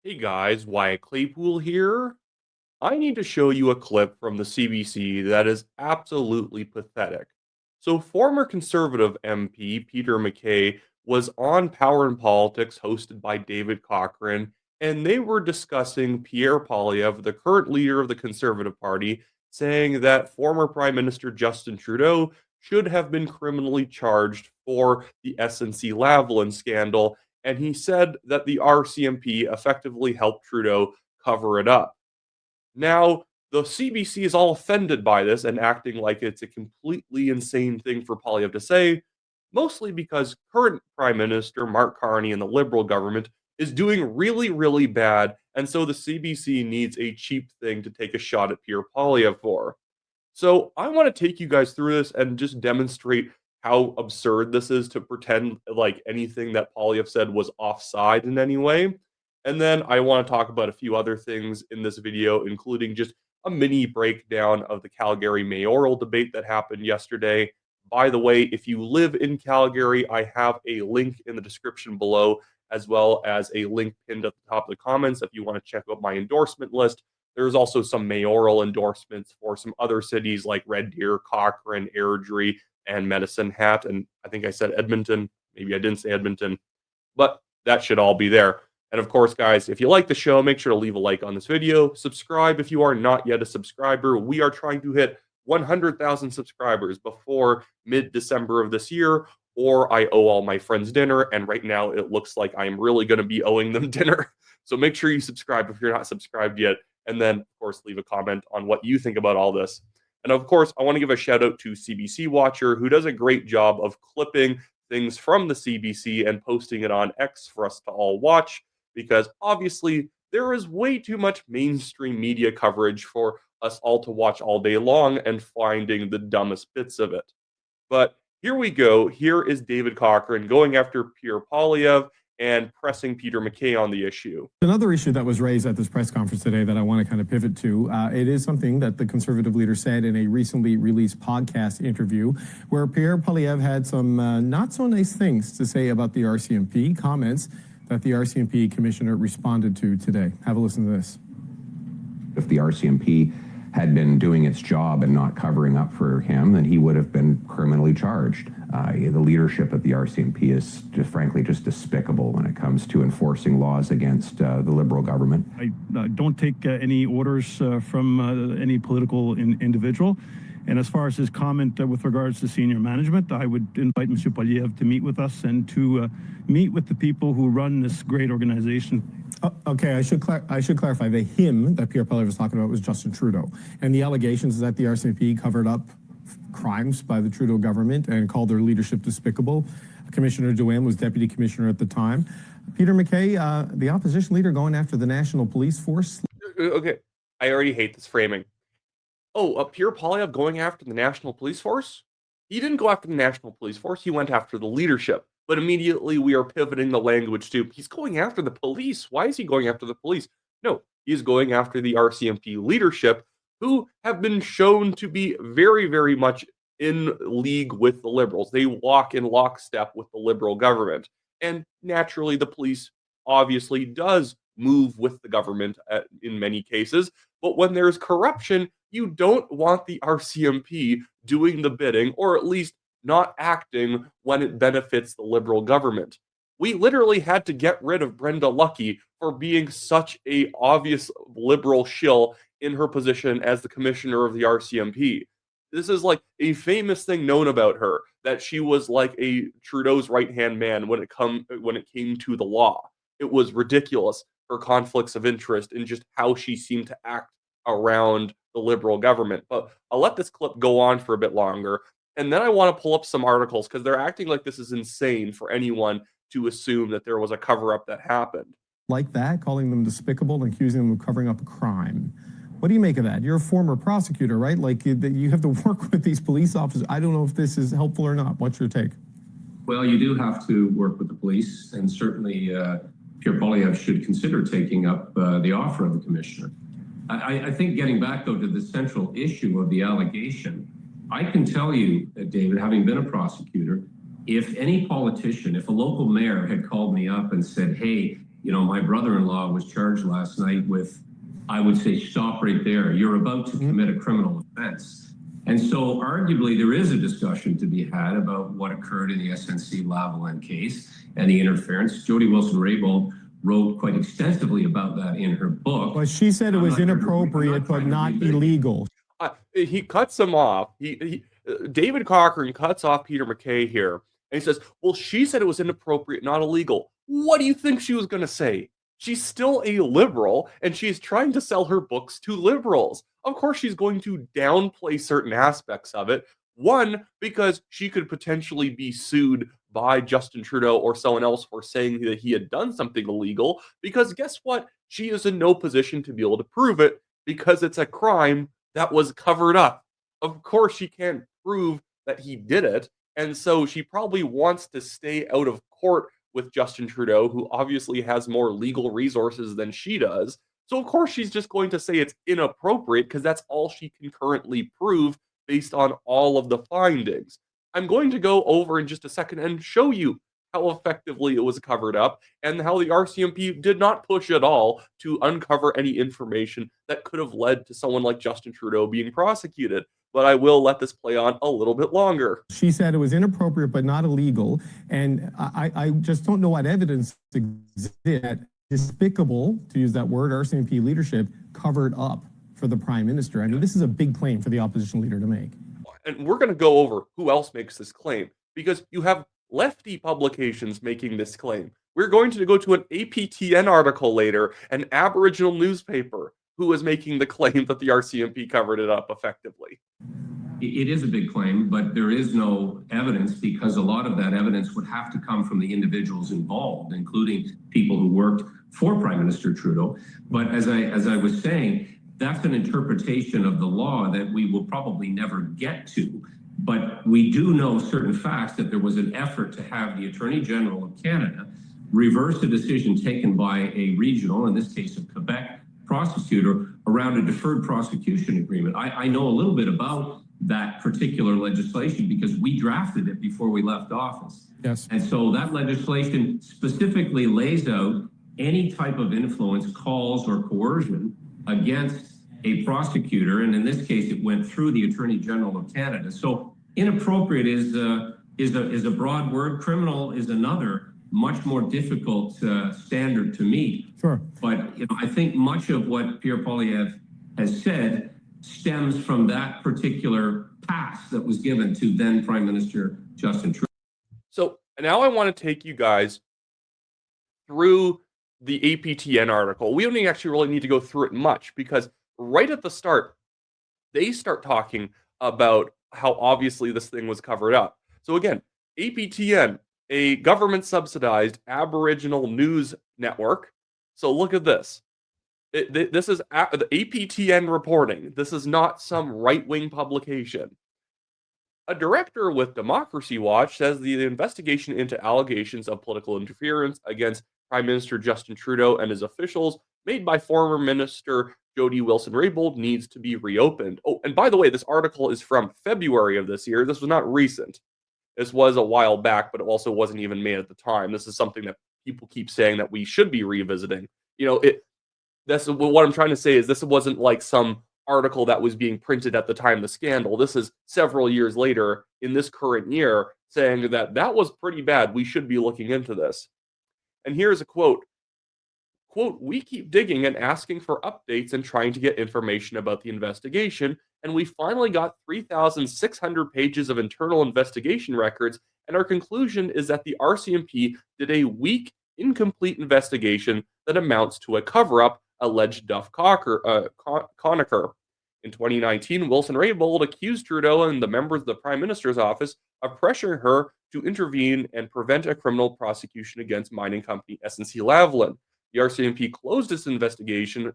Hey guys, Wyatt Claypool here. I need to show you a clip from the CBC that is absolutely pathetic. So, former Conservative MP Peter MacKay was on Power and Politics, hosted by David Cochrane, and they were discussing Pierre Poilievre, the current leader of the Conservative Party, saying that former Prime Minister Justin Trudeau should have been criminally charged for the SNC Lavalin scandal. And he said that the RCMP effectively helped Trudeau cover it up. Now, the CBC is all offended by this and acting like it's a completely insane thing for Poilievre to say, mostly because current Prime Minister Mark Carney and the Liberal government is doing really, really bad, and so the CBC needs a cheap thing to take a shot at Pierre Poilievre for. So I want to take you guys through this and just demonstrate how absurd this is to pretend like anything that Poilievre said was offside in any way. And then I want to talk about a few other things in this video, including just a mini breakdown of the Calgary mayoral debate that happened yesterday. By the way, if you live in Calgary, I have a link in the description below, as well as a link pinned at the top of the comments if you want to check out my endorsement list. There's also some mayoral endorsements for some other cities like Red Deer, Cochrane, Airdrie, and Medicine Hat. And I think I said Edmonton. Maybe I didn't say Edmonton, but that should all be there. And of course, guys, if you like the show, make sure to leave a like on this video. Subscribe if you are not yet a subscriber. We are trying to hit 100,000 subscribers before mid-December of this year, or I owe all my friends dinner. And right now, it looks like I'm really going to be owing them dinner. So make sure you subscribe if you're not subscribed yet. And then, of course, leave a comment on what you think about all this. And of course, I want to give a shout out to CBC Watcher, who does a great job of clipping things from the CBC and posting it on X for us to all watch, because obviously there is way too much mainstream media coverage for us all to watch all day long and finding the dumbest bits of it. But here we go. Here is David Cochrane going after Pierre Poilievre and pressing Peter MacKay on the issue. Another issue that was raised at this press conference today that I want to kind of pivot to, it is something that the Conservative leader said in a recently released podcast interview where Pierre Poilievre had some not so nice things to say about the RCMP, comments that the RCMP commissioner responded to today. Have a listen to this. If the RCMP had been doing its job and not covering up for him, then he would have been criminally charged. The leadership of the RCMP is frankly just despicable when it comes to enforcing laws against the Liberal government. I don't take any orders from any political individual. And as far as his comment with regards to senior management, I would invite Monsieur Poilievre to meet with us and to meet with the people who run this great organization. Okay, I should clarify. The him that Pierre Poilievre was talking about was Justin Trudeau. And the allegations is that the RCMP covered up crimes by the Trudeau government and called their leadership despicable. Commissioner Drouin was deputy commissioner at the time. Peter MacKay, the opposition leader, going after the National Police Force. Okay, I already hate this framing. Oh, Pierre Poilievre going after the National Police Force? He didn't go after the National Police Force. He went after the leadership. But immediately we are pivoting the language to, he's going after the police. Why is he going after the police? No, he's going after the RCMP leadership, who have been shown to be very, very much in league with the Liberals. They walk in lockstep with the Liberal government. And naturally, the police obviously does move with the government in many cases. But when there's corruption, you don't want the RCMP doing the bidding, or at least not acting when it benefits the Liberal government. We literally had to get rid of Brenda Lucki for being such a obvious Liberal shill in her position as the commissioner of the RCMP. This is like a famous thing known about her, that she was like a Trudeau's right-hand man when it came to the law. It was ridiculous, her conflicts of interest and just how she seemed to act around the Liberal government. But I'll let this clip go on for a bit longer. And then I want to pull up some articles because they're acting like this is insane for anyone to assume that there was a cover-up that happened. Like that, calling them despicable and accusing them of covering up a crime. What do you make of that? You're a former prosecutor, right? Like you have to work with these police officers. I don't know if this is helpful or not. What's your take? Well, you do have to work with the police, and certainly Pierre Poilievre should consider taking up the offer of the commissioner. I think getting back, though, to the central issue of the allegation, I can tell you, David, having been a prosecutor, if any politician, if a local mayor had called me up and said, hey, my brother-in-law was charged last night with, I would say, stop right there. You're about to commit a criminal offense. And so arguably there is a discussion to be had about what occurred in the SNC Lavalin case and the interference. Jody Wilson-Raybould wrote quite extensively about that in her book. Well, she said it was inappropriate, but not illegal. He cuts him off. David Cochrane cuts off Peter MacKay here, and he says, well, she said it was inappropriate, not illegal. What do you think she was going to say? She's still a liberal, and she's trying to sell her books to liberals. Of course, she's going to downplay certain aspects of it. One, because she could potentially be sued by Justin Trudeau or someone else for saying that he had done something illegal, because guess what? She is in no position to be able to prove it because it's a crime that was covered up. Of course, she can't prove that he did it, and so she probably wants to stay out of court with Justin Trudeau, who obviously has more legal resources than she does. So of course she's just going to say it's inappropriate because that's all she can currently prove based on all of the findings. I'm going to go over in just a second and show you how effectively it was covered up and how the RCMP did not push at all to uncover any information that could have led to someone like Justin Trudeau being prosecuted. But I will let this play on a little bit longer. She said it was inappropriate but not illegal, and I just don't know what evidence exists that despicable, to use that word, RCMP leadership covered up for the Prime Minister. I mean, this is a big claim for the opposition leader to make. And we're going to go over who else makes this claim, because you have lefty publications making this claim. We're going to go to an APTN article later, an Aboriginal newspaper, who is making the claim that the RCMP covered it up effectively. It is a big claim, but there is no evidence because a lot of that evidence would have to come from the individuals involved, including people who worked for Prime Minister Trudeau. But as I was saying, that's an interpretation of the law that we will probably never get to. But we do know certain facts, that there was an effort to have the Attorney General of Canada reverse a decision taken by a regional, in this case of Quebec, prosecutor around a deferred prosecution agreement. I know a little bit about that particular legislation because we drafted it before we left office. Yes. And so that legislation specifically lays out any type of influence, calls, or coercion against a prosecutor, and in this case, it went through the Attorney General of Canada. So inappropriate is a broad word. Criminal is another, much more difficult standard to meet. Sure. But I think much of what Pierre Poilievre has said stems from that particular pass that was given to then Prime Minister Justin Trudeau. So now I want to take you guys through the APTN article. We don't actually really need to go through it much because right at the start, they start talking about how obviously this thing was covered up. So again, APTN, a government-subsidized Aboriginal news network. So look at this. This is the APTN reporting. This is not some right-wing publication. A director with Democracy Watch says the investigation into allegations of political interference against Prime Minister Justin Trudeau and his officials made by former Minister Jody Wilson-Raybould needs to be reopened. Oh, and by the way, this article is from February of this year. This was not recent. This was a while back, but it also wasn't even made at the time. This is something that people keep saying that we should be revisiting. That's what I'm trying to say is this wasn't like some article that was being printed at the time of the scandal. This is several years later in this current year saying that was pretty bad. We should be looking into this. And here's a quote. Quote, we keep digging and asking for updates and trying to get information about the investigation, and we finally got 3,600 pages of internal investigation records, and our conclusion is that the RCMP did a weak, incomplete investigation that amounts to a cover-up, alleged Duff Conacher. In 2019, Wilson-Raybould accused Trudeau and the members of the Prime Minister's office of pressuring her to intervene and prevent a criminal prosecution against mining company SNC Lavalin. The RCMP closed its investigation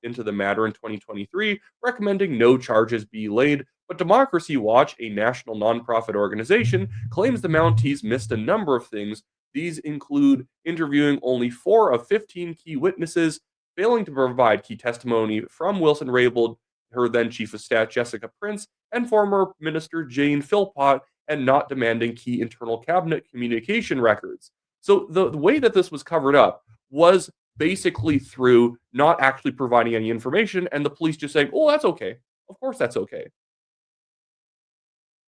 into the matter in 2023, recommending no charges be laid, but Democracy Watch, a national nonprofit organization, claims the Mounties missed a number of things. These include interviewing only 4 of 15 key witnesses, failing to provide key testimony from Wilson-Raybould, her then Chief of Staff Jessica Prince, and former Minister Jane Philpott, and not demanding key internal cabinet communication records. So the way that this was covered up was basically through not actually providing any information and the police just saying, oh, that's okay. Of course that's okay.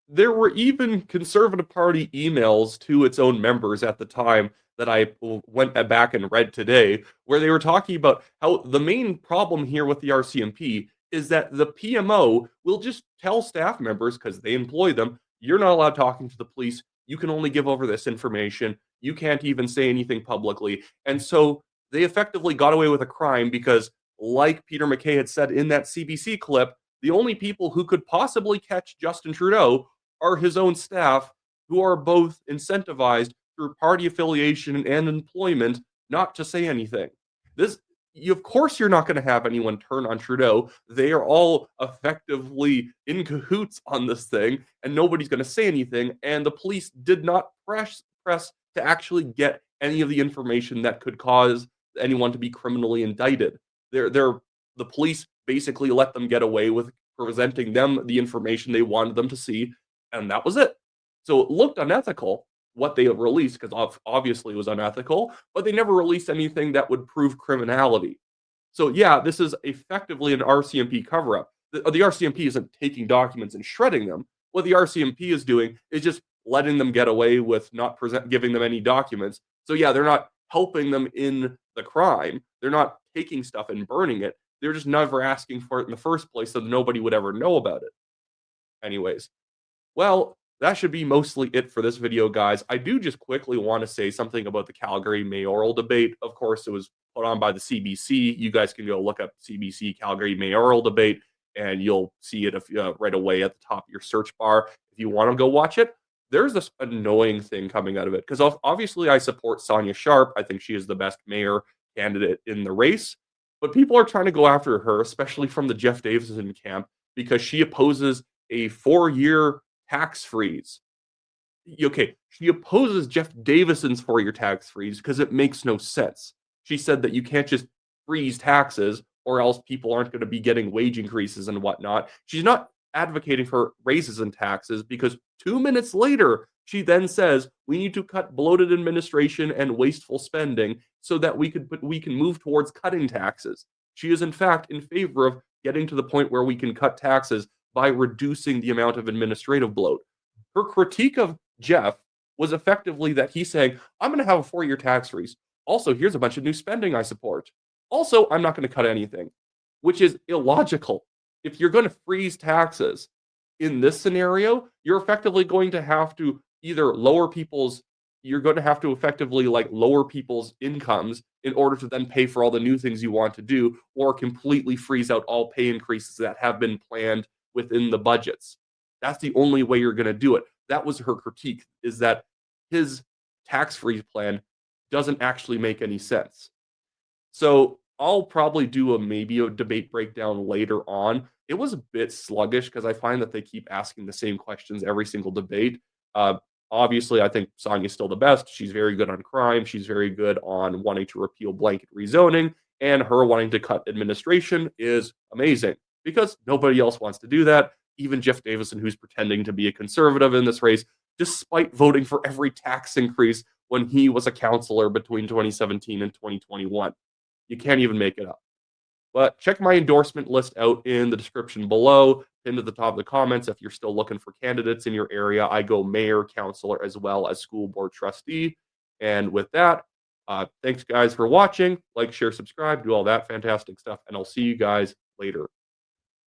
There were even Conservative Party emails to its own members at the time that I went back and read today, where they were talking about how the main problem here with the RCMP is that the PMO will just tell staff members, because they employ them, you're not allowed talking to the police. You can only give over this information. You can't even say anything publicly. And so they effectively got away with a crime because, like Peter MacKay had said in that CBC clip, the only people who could possibly catch Justin Trudeau are his own staff, who are both incentivized through party affiliation and employment not to say anything. Of course, you're not going to have anyone turn on Trudeau. They are all effectively in cahoots on this thing, and nobody's going to say anything. And the police did not press to actually get any of the information that could cause anyone to be criminally indicted. The police basically let them get away with presenting them the information they wanted them to see, and that was it. So it looked unethical, what they released, because obviously it was unethical, but they never released anything that would prove criminality. So yeah, this is effectively an RCMP cover-up. The RCMP isn't taking documents and shredding them. What the RCMP is doing is just letting them get away with not giving them any documents. So yeah, they're not helping them in the crime. They're not taking stuff and burning it. They're just never asking for it in the first place, so nobody would ever know about it. Anyways, well, that should be mostly it for this video, guys. I do just quickly want to say something about the Calgary mayoral debate. Of course, it was put on by the CBC. You guys can go look up CBC Calgary mayoral debate, and you'll see it right away at the top of your search bar. If you want to go watch it, there's this annoying thing coming out of it, because obviously I support Sonia Sharp. I think she is the best mayor candidate in the race, but people are trying to go after her, especially from the Jeff Davison camp, because she opposes a 4-year tax freeze. Okay, she opposes Jeff Davison's 4-year tax freeze because it makes no sense. She said that you can't just freeze taxes or else people aren't going to be getting wage increases and whatnot. She's not advocating for raises in taxes, because 2 minutes later, she then says we need to cut bloated administration and wasteful spending so that we can move towards cutting taxes. She is in fact in favor of getting to the point where we can cut taxes by reducing the amount of administrative bloat. Her critique of Jeff was effectively that he's saying, I'm going to have a 4-year tax freeze. Also, here's a bunch of new spending I support. Also, I'm not going to cut anything, which is illogical. If you're going to freeze taxes in this scenario, you're effectively going to have to either lower people's incomes in order to then pay for all the new things you want to do, or completely freeze out all pay increases that have been planned within the budgets. That's the only way you're going to do it. That was her critique, is that his tax freeze plan doesn't actually make any sense. So I'll probably do maybe a debate breakdown later on. It was a bit sluggish because I find that they keep asking the same questions every single debate. Obviously, I think Sonia's still the best. She's very good on crime. She's very good on wanting to repeal blanket rezoning, and her wanting to cut administration is amazing, because nobody else wants to do that. Even Jeff Davison, who's pretending to be a conservative in this race, despite voting for every tax increase when he was a councillor between 2017 and 2021. You can't even make it up. But check my endorsement list out in the description below, pinned at the top of the comments. If you're still looking for candidates in your area, I go mayor, councillor, as well as school board trustee. And with that, thanks guys for watching. Like, share, subscribe, do all that fantastic stuff, and I'll see you guys later.